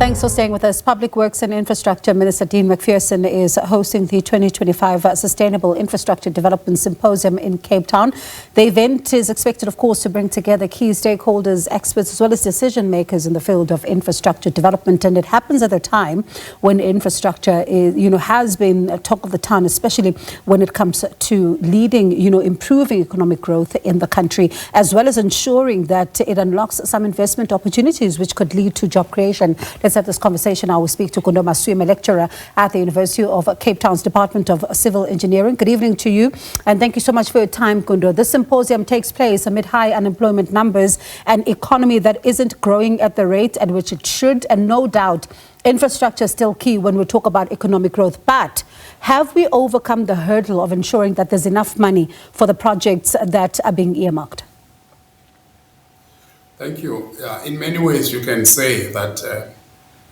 Thanks for staying with us. Public Works and Infrastructure Minister Dean Macpherson is hosting the 2025 Sustainable Infrastructure Development Symposium in Cape Town. The event is expected, of course, to bring together key stakeholders, experts, as well as decision makers in the field of infrastructure development. And it happens at a time when infrastructure is, has been a talk of the town, especially when it comes to leading, improving economic growth in the country, as well as ensuring that it unlocks some investment opportunities which could lead to job creation. Let's have this conversation now. We speak to Gundo, Maswime, lecturer at the University of Cape Town's Department of Civil Engineering. Good evening to you, and thank you so much for your time, Gundo. This symposium takes place amid high unemployment numbers, an economy that isn't growing at the rate at which it should, and no doubt infrastructure is still key when we talk about economic growth. But have we overcome the hurdle of ensuring that there's enough money for the projects that are being earmarked? Thank you. In many ways, you can say that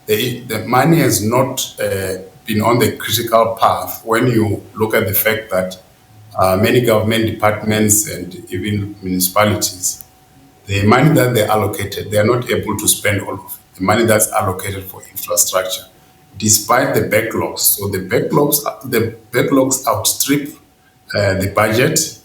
the money has not been on the critical path when you look at the fact that many government departments and even municipalities, the money that they allocated, they are not able to spend all of it. The money that's allocated for infrastructure, despite the backlogs. So the backlogs outstrip the budget,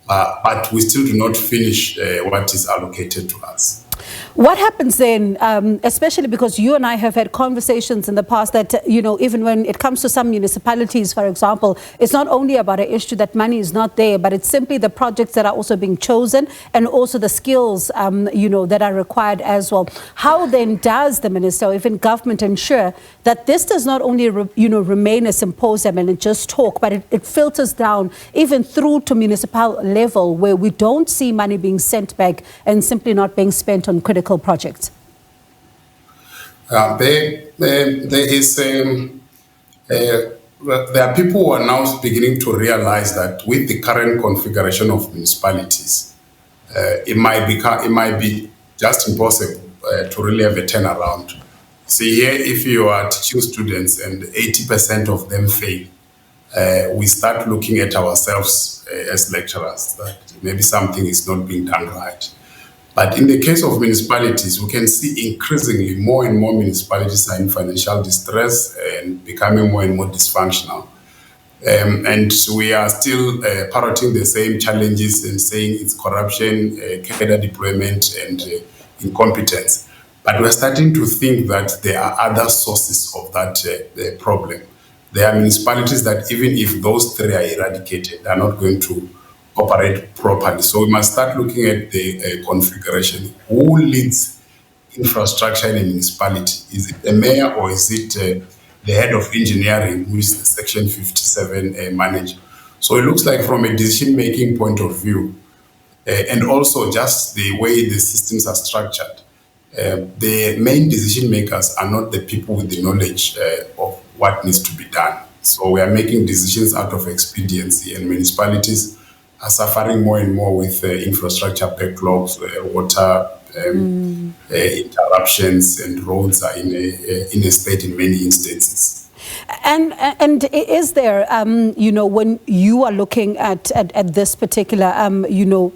but we still do not finish what is allocated to us. What happens then, especially because you and I have had conversations in the past that, even when it comes to some municipalities, for example, it's not only about an issue that money is not there, but it's simply the projects that are also being chosen and also the skills, that are required as well. How then does the minister or even government ensure that this does not only, remain a symposium and just talk, but it filters down even through to municipal level where we don't see money being sent back and simply not being spent on critical projects? There are people who are now beginning to realize that with the current configuration of municipalities, it might be just impossible to really have a turnaround. See here, if you are teaching students and 80% of them fail, we start looking at ourselves as lecturers that maybe something is not being done right. But in the case of municipalities, we can see increasingly more and more municipalities are in financial distress and becoming more and more dysfunctional. And we are still parroting the same challenges and saying it's corruption, cadre deployment, and incompetence. But we're starting to think that there are other sources of that problem. There are municipalities that even if those three are eradicated, they're not going to operate properly. So we must start looking at the configuration. Who leads infrastructure in a municipality? Is it the mayor or is it the head of engineering, who is the Section 57 manager? So it looks like from a decision-making point of view, and also just the way the systems are structured, the main decision makers are not the people with the knowledge of what needs to be done. So we are making decisions out of expediency, and municipalities are suffering more and more with infrastructure backlogs, water interruptions, and roads are in a state in many instances. And is there, when you are looking at this particular,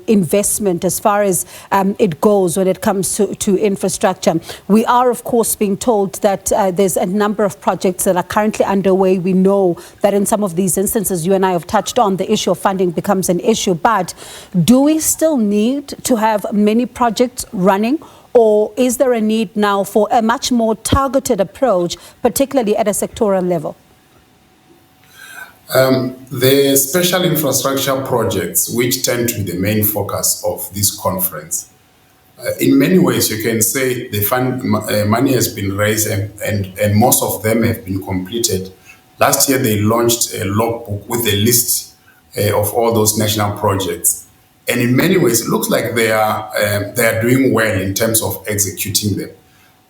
investment as far as it goes when it comes to infrastructure, we are, of course, being told that there's a number of projects that are currently underway. We know that in some of these instances, you and I have touched on, the issue of funding becomes an issue. But do we still need to have many projects running? Or is there a need now for a much more targeted approach, particularly at a sectoral level? The special infrastructure projects, which tend to be the main focus of this conference, in many ways you can say the money has been raised and most of them have been completed. Last year they launched a logbook with a list of all those national projects. And in many ways, it looks like they are doing well in terms of executing them.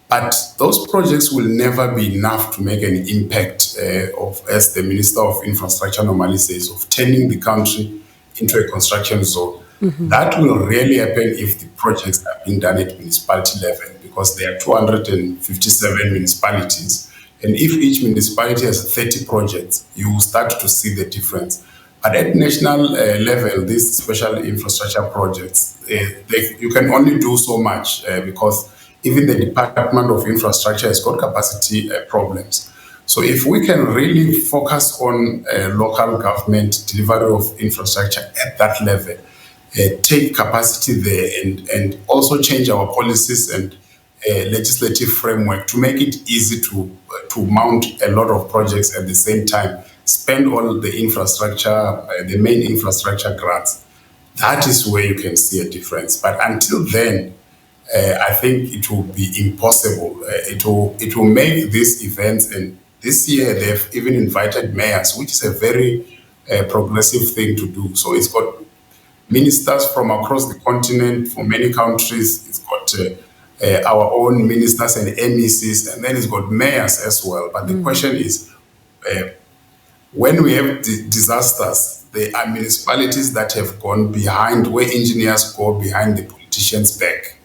But those projects will never be enough to make an impact as the Minister of Infrastructure normally says, of turning the country into a construction zone. Mm-hmm. That will really happen if the projects are being done at municipality level, because there are 257 municipalities. And if each municipality has 30 projects, you will start to see the difference. But at national level, these special infrastructure projects, you can only do so much because even the Department of Infrastructure has got capacity problems. So if we can really focus on local government delivery of infrastructure at that level, take capacity there and also change our policies and legislative framework to make it easy to mount a lot of projects at the same time, spend all the infrastructure, the main infrastructure grants. That is where you can see a difference. But until then, I think it will be impossible. It will make these events, and this year they've even invited mayors, which is a very progressive thing to do. So it's got ministers from across the continent, from many countries. It's got our own ministers and MECs, and then it's got mayors as well. But the question is, when we have disasters, there are municipalities that have gone behind, where engineers go behind the politicians' back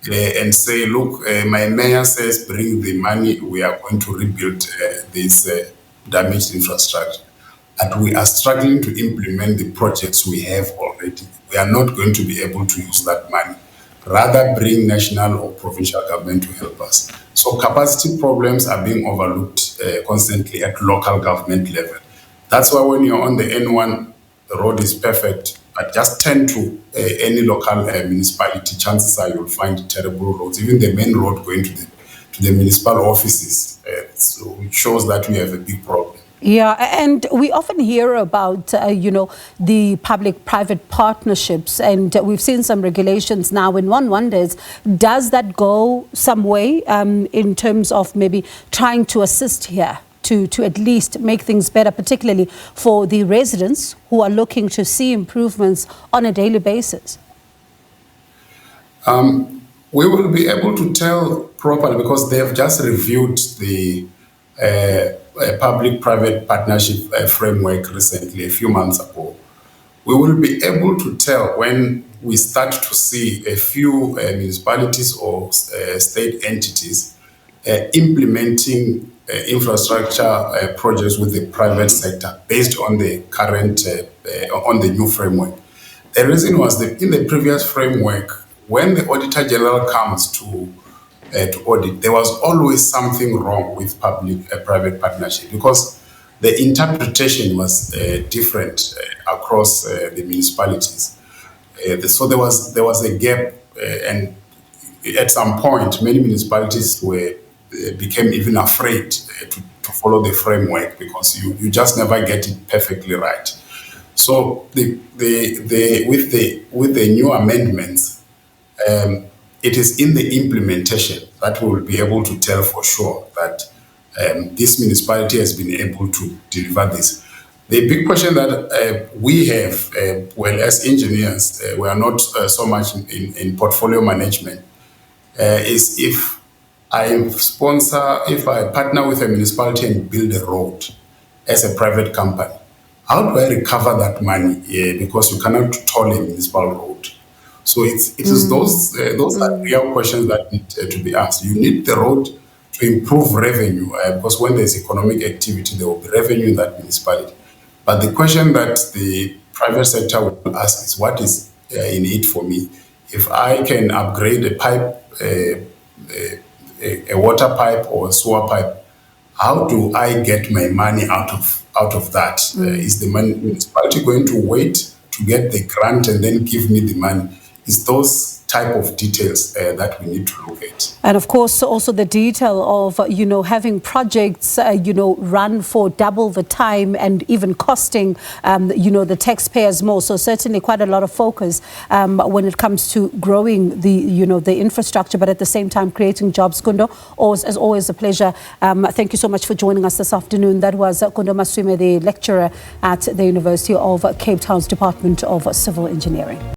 and say, look, my mayor says, bring the money, we are going to rebuild this damaged infrastructure. And we are struggling to implement the projects we have already. We are not going to be able to use that money. Rather, bring national or provincial government to help us. So capacity problems are being overlooked constantly at local government level. That's why when you're on the N1, the road is perfect, but just tend to any local municipality, chances are you'll find terrible roads. Even the main road going to the municipal offices, so it shows that we have a big problem. Yeah, and we often hear about, the public-private partnerships, and we've seen some regulations now, and one wonders, does that go some way in terms of maybe trying to assist here to at least make things better, particularly for the residents who are looking to see improvements on a daily basis? We will be able to tell properly because they have just reviewed the public-private partnership framework recently, a few months ago. We will be able to tell when we start to see a few municipalities or state entities implementing infrastructure projects with the private sector based on the current, on the new framework. The reason was that in the previous framework, when the Auditor General comes to audit, there was always something wrong with public-private partnership because the interpretation was different across the municipalities. So there was a gap, and at some point, many municipalities became even afraid to follow the framework because you just never get it perfectly right. So with the new amendments, it is in the implementation that we will be able to tell for sure that this municipality has been able to deliver this. The big question that we have, well, as engineers, we are not so much in portfolio management, is if I partner with a municipality and build a road as a private company, how do I recover that money? Because you cannot toll a municipal road. So it is those are real questions that need to be asked. You need the road to improve revenue because when there's economic activity, there will be revenue in that municipality. But the question that the private sector will ask is, what is in it for me? If I can upgrade a pipe, a water pipe or a sewer pipe, how do I get my money out of that? Is the municipality going to wait to get the grant and then give me the money? It's those type of details that we need to look at. And of course, also the detail of, having projects, run for double the time and even costing, the taxpayers more. So certainly quite a lot of focus when it comes to growing the infrastructure, but at the same time creating jobs. Gundo, as always, a pleasure. Thank you so much for joining us this afternoon. That was Gundo Maswime, the lecturer at the University of Cape Town's Department of Civil Engineering.